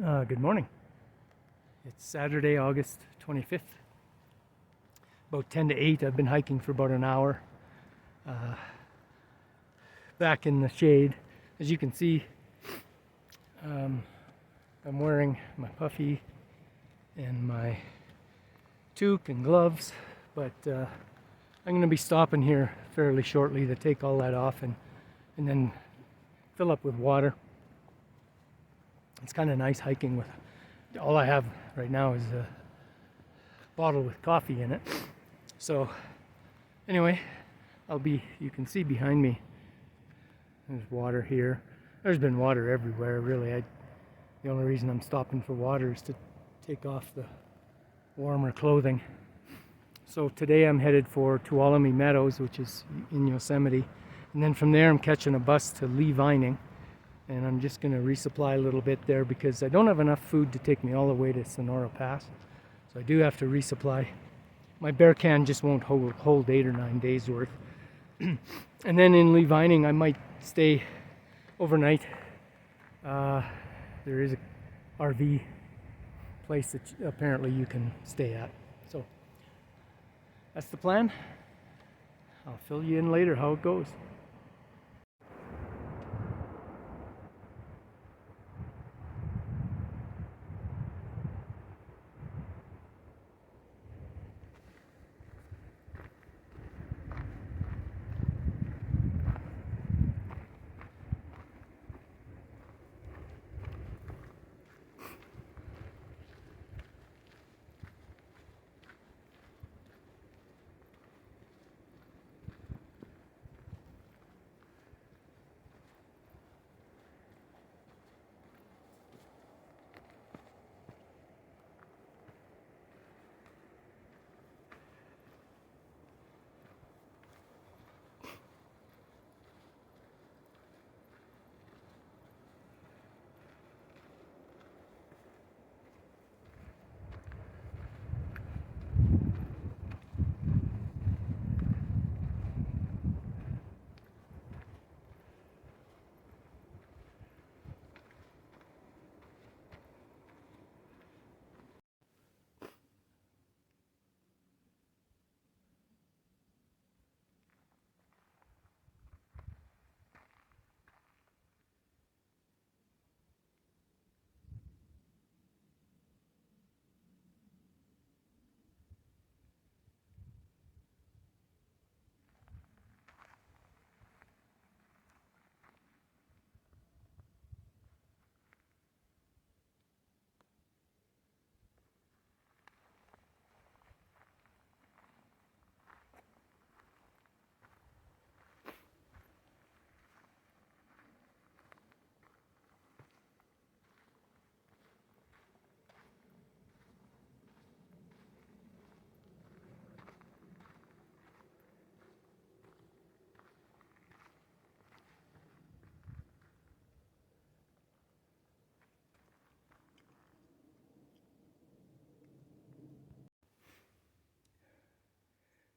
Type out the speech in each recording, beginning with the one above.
Good morning. It's Saturday, August 25th. About 10 to 8. I've been hiking for about an hour. Back in the shade. As you can see, I'm wearing my puffy and my toque and gloves, but I'm going to be stopping here fairly shortly to take all that off and then fill up with water. It's kind of nice hiking with all I have right now is a bottle with coffee in it. So anyway, you can see behind me there's water here. There's been water everywhere really. The only reason I'm stopping for water is to take off the warmer clothing. So today I'm headed for Tuolumne Meadows, which is in Yosemite, and then from there I'm catching a bus to Lee Vining. And I'm just going to resupply a little bit there because I don't have enough food to take me all the way to Sonora Pass. So I do have to resupply. My bear can just won't hold 8 or 9 days worth. And then in Lee Vining I might stay overnight. There is a RV place that apparently you can stay at. So that's the plan. I'll fill you in later how it goes.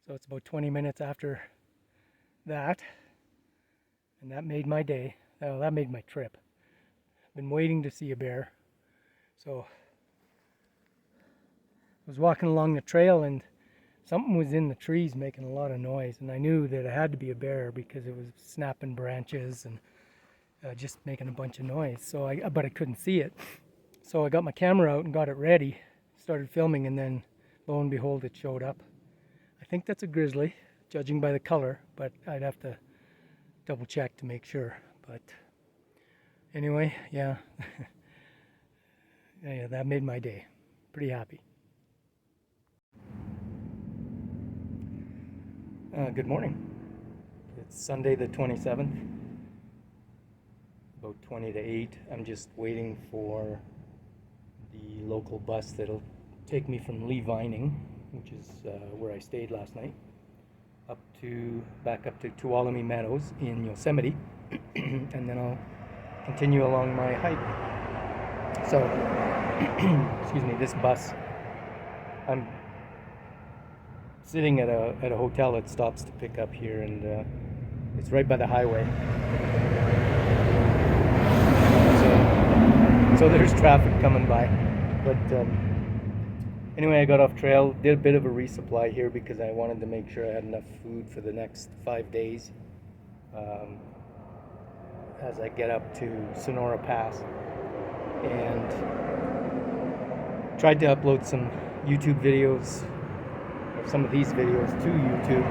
So it's about 20 minutes after that, and that made my day. Well, that made my trip. I've been waiting to see a bear. So I was walking along the trail and something was in the trees making a lot of noise, and I knew that it had to be a bear because it was snapping branches and just making a bunch of noise. But I couldn't see it. So I got my camera out and got it ready, started filming, and then lo and behold, it showed up. I think that's a grizzly, judging by the color, but I'd have to double check to make sure. But anyway, yeah, yeah, that made my day. Pretty happy. Good morning. It's Sunday the 27th, about 20 to 8. I'm just waiting for the local bus that'll take me from Lee Vining, which is where I stayed last night, back up to Tuolumne Meadows in Yosemite, and then I'll continue along my hike. So, excuse me, this bus, I'm sitting at a hotel that stops to pick up here, and it's right by the highway. So so there's traffic coming by. But anyway, I got off trail, did a bit of a resupply here because I wanted to make sure I had enough food for the next 5 days um, as I get up to Sonora Pass. And tried to upload some YouTube videos, or some of these videos, to YouTube.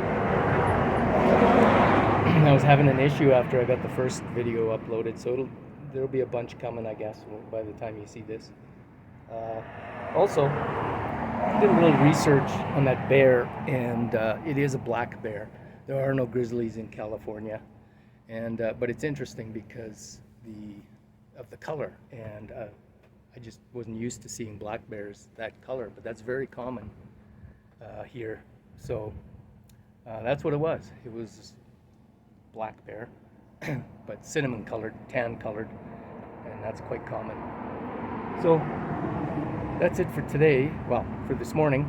I was having an issue after I got the first video uploaded, so there'll be a bunch coming, I guess, by the time you see this. Also, did a little research on that bear, and it is a black bear. There are no grizzlies in California, and but it's interesting because of the color, and I just wasn't used to seeing black bears that color, but that's very common here. So that's what it was. It was black bear, but cinnamon colored, tan colored, and that's quite common. So that's it for today. Well, for this morning.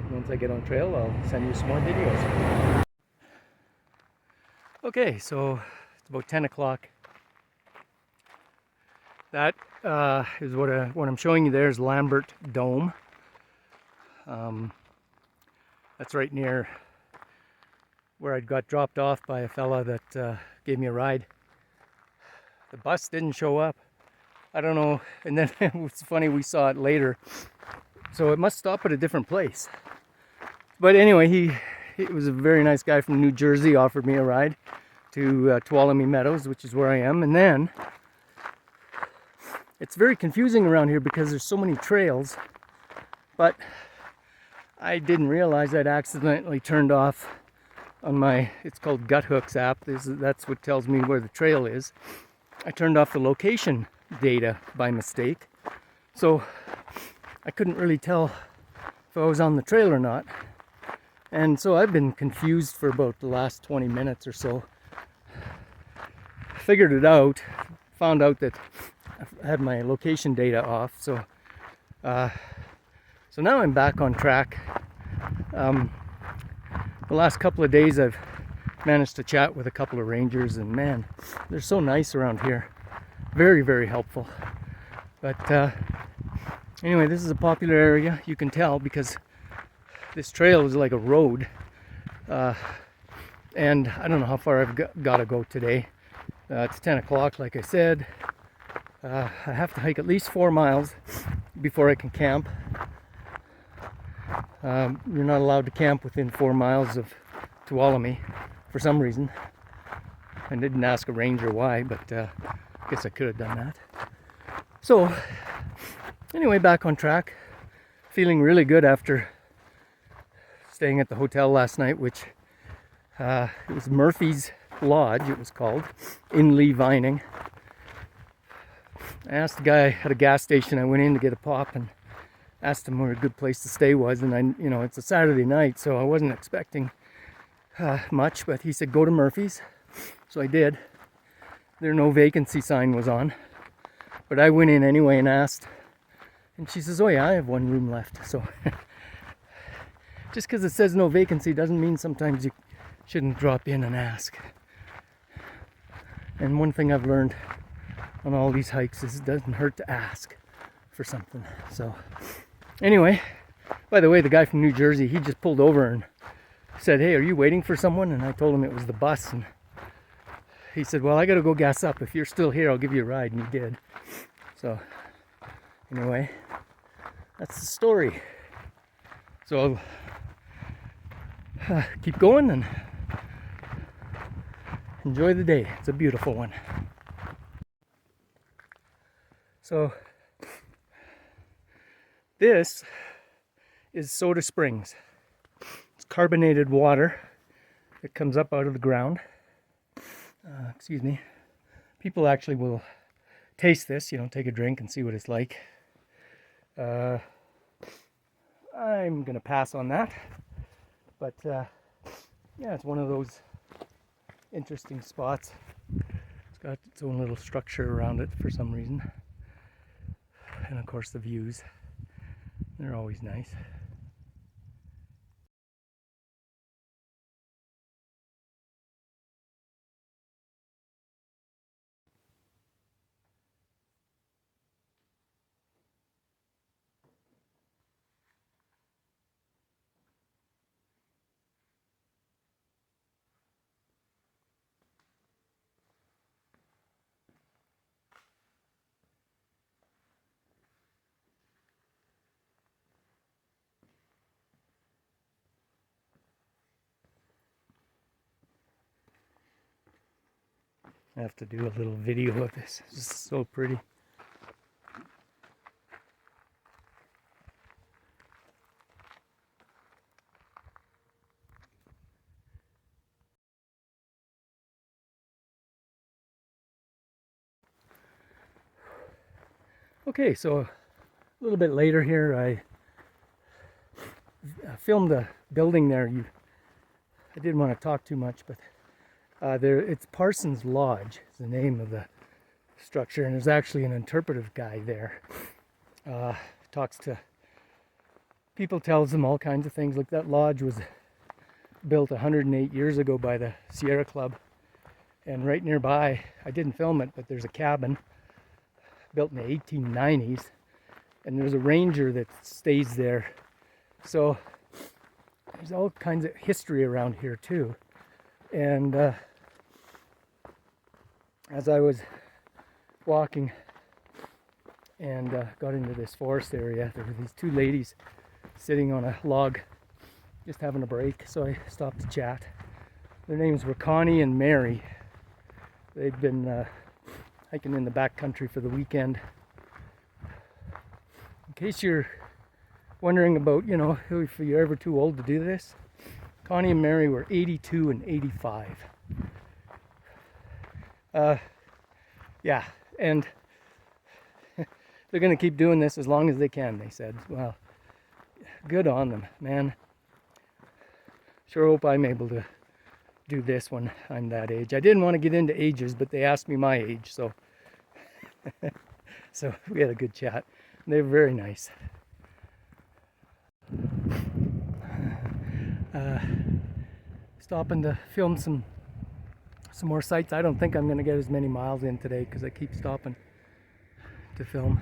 Once I get on trail, I'll send you some more videos. Okay, so it's about 10 o'clock. That is what I'm showing you there is Lambert Dome. That's right near where I got dropped off by a fella that gave me a ride. The bus didn't show up. I don't know, and then it was funny, we saw it later. So it must stop at a different place. But anyway, he was a very nice guy from New Jersey, offered me a ride to Tuolumne Meadows, which is where I am. And then it's very confusing around here because there's so many trails, but I didn't realize I'd accidentally turned off on my, it's called Gut Hooks app. That's what tells me where the trail is. I turned off the location data by mistake. So I couldn't really tell if I was on the trail or not. And so I've been confused for about the last 20 minutes or so. Figured it out, found out that I had my location data off. So now I'm back on track. The last couple of days I've managed to chat with a couple of rangers, and man, they're so nice around here. Very, very helpful. But anyway, this is a popular area. You can tell because this trail is like a road. And I don't know how far I've got to go today. It's 10 o'clock, like I said. I have to hike at least 4 miles before I can camp. You're not allowed to camp within 4 miles of Tuolumne for some reason. I didn't ask a ranger why, but I guess I could have done that. So anyway, back on track. Feeling really good after staying at the hotel last night, which it was Murphy's Lodge, it was called, in Lee Vining. I asked the guy at a gas station, I went in to get a pop and asked him where a good place to stay was, and it's a Saturday night, so I wasn't expecting much, but he said go to Murphy's, so I did. There no vacancy sign was on, but I went in anyway and asked, and she says, oh yeah, I have one room left. So just because it says no vacancy doesn't mean sometimes you shouldn't drop in and ask. And one thing I've learned on all these hikes is it doesn't hurt to ask for something. So anyway, by the way, the guy from New Jersey, he just pulled over and said, hey, are you waiting for someone? And I told him it was the bus, and he said, well, I gotta go gas up. If you're still here, I'll give you a ride. And he did. So anyway, that's the story. So I'll keep going and enjoy the day. It's a beautiful one. So this is Soda Springs. It's carbonated water that comes up out of the ground. Excuse me. People actually will taste this, take a drink and see what it's like. I'm gonna pass on that, but yeah, it's one of those interesting spots. It's got its own little structure around it for some reason, and of course the views, they're always nice. I have to do a little video of this. It's just so pretty. Okay, so a little bit later here, I filmed the building there. I didn't want to talk too much, but it's Parsons Lodge is the name of the structure, and there's actually an interpretive guy there. Talks to people, tells them all kinds of things. Like that lodge was built 108 years ago by the Sierra Club, and right nearby, I didn't film it, but there's a cabin built in the 1890s, and there's a ranger that stays there. So there's all kinds of history around here too. And as I was walking and got into this forest area, there were these two ladies sitting on a log just having a break, so I stopped to chat. Their names were Connie and Mary. They'd been hiking in the backcountry for the weekend. In case you're wondering about, if you're ever too old to do this, Connie and Mary were 82 and 85. Yeah, and they're going to keep doing this as long as they can, they said. Well, good on them, man. Sure hope I'm able to do this when I'm that age. I didn't want to get into ages, but they asked me my age, so so we had a good chat. They were very nice. Stopping to film some more sights. I don't think I'm going to get as many miles in today because I keep stopping to film,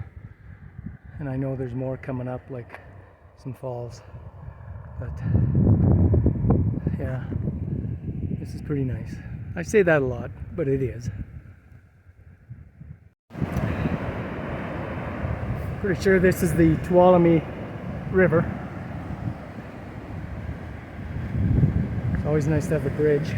and I know there's more coming up, like some falls, but yeah, this is pretty nice. I say that a lot, but it is. Pretty sure this is the Tuolumne River. It's always nice to have a bridge.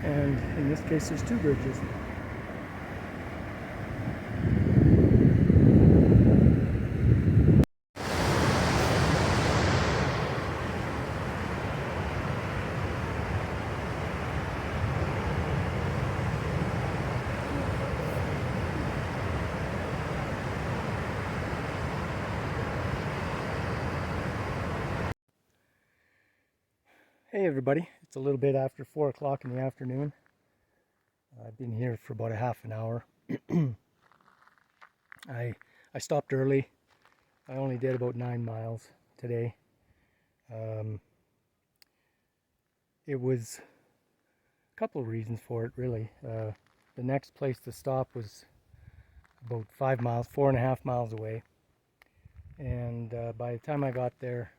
And in this case, there's two bridges. Hey everybody, it's a little bit after 4 o'clock in the afternoon. I've been here for about a half an hour. I stopped early. I only did about 9 miles today. It was a couple of reasons for it, really. The next place to stop was about 5 miles, 4.5 miles away. And by the time I got there,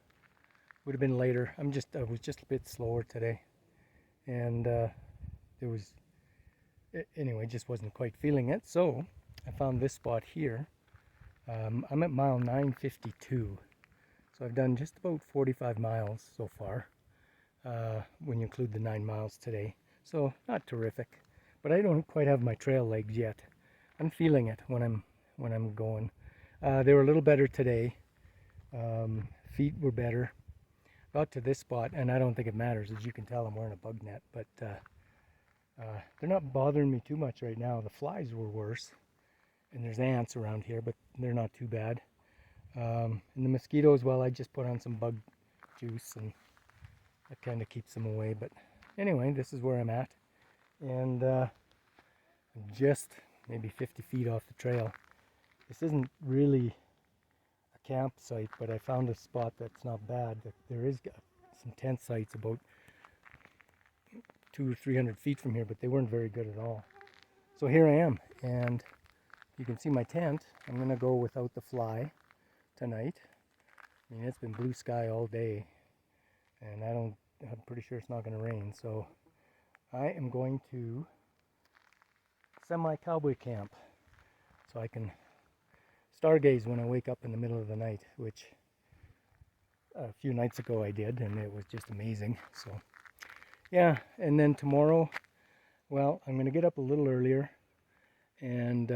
would have been later. I was just a bit slower today, and anyway, just wasn't quite feeling it. So I found this spot here. I'm at mile 952, so I've done just about 45 miles so far, when you include the 9 miles today. So not terrific, but I don't quite have my trail legs yet. I'm feeling it when I'm going. They were a little better today. Feet were better. Got to this spot, and I don't think it matters. As you can tell, I'm wearing a bug net, but they're not bothering me too much right now. The flies were worse, and there's ants around here, but they're not too bad. And the mosquitoes, well, I just put on some bug juice, and that kind of keeps them away. But anyway, this is where I'm at, and I'm just maybe 50 feet off the trail. This isn't really campsite, but I found a spot that's not bad. There is some tent sites about 200 or 300 feet from here, but they weren't very good at all. So here I am, and you can see my tent. I'm gonna go without the fly tonight. I mean, it's been blue sky all day, and I'm pretty sure it's not gonna rain, so I am going to semi-cowboy camp so I can stargaze when I wake up in the middle of the night, which a few nights ago I did, and it was just amazing. So yeah, and then tomorrow, well, I'm going to get up a little earlier, and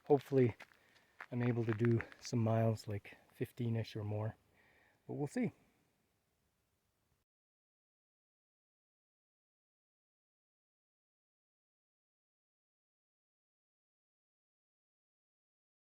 hopefully I'm able to do some miles, like 15-ish or more, but we'll see.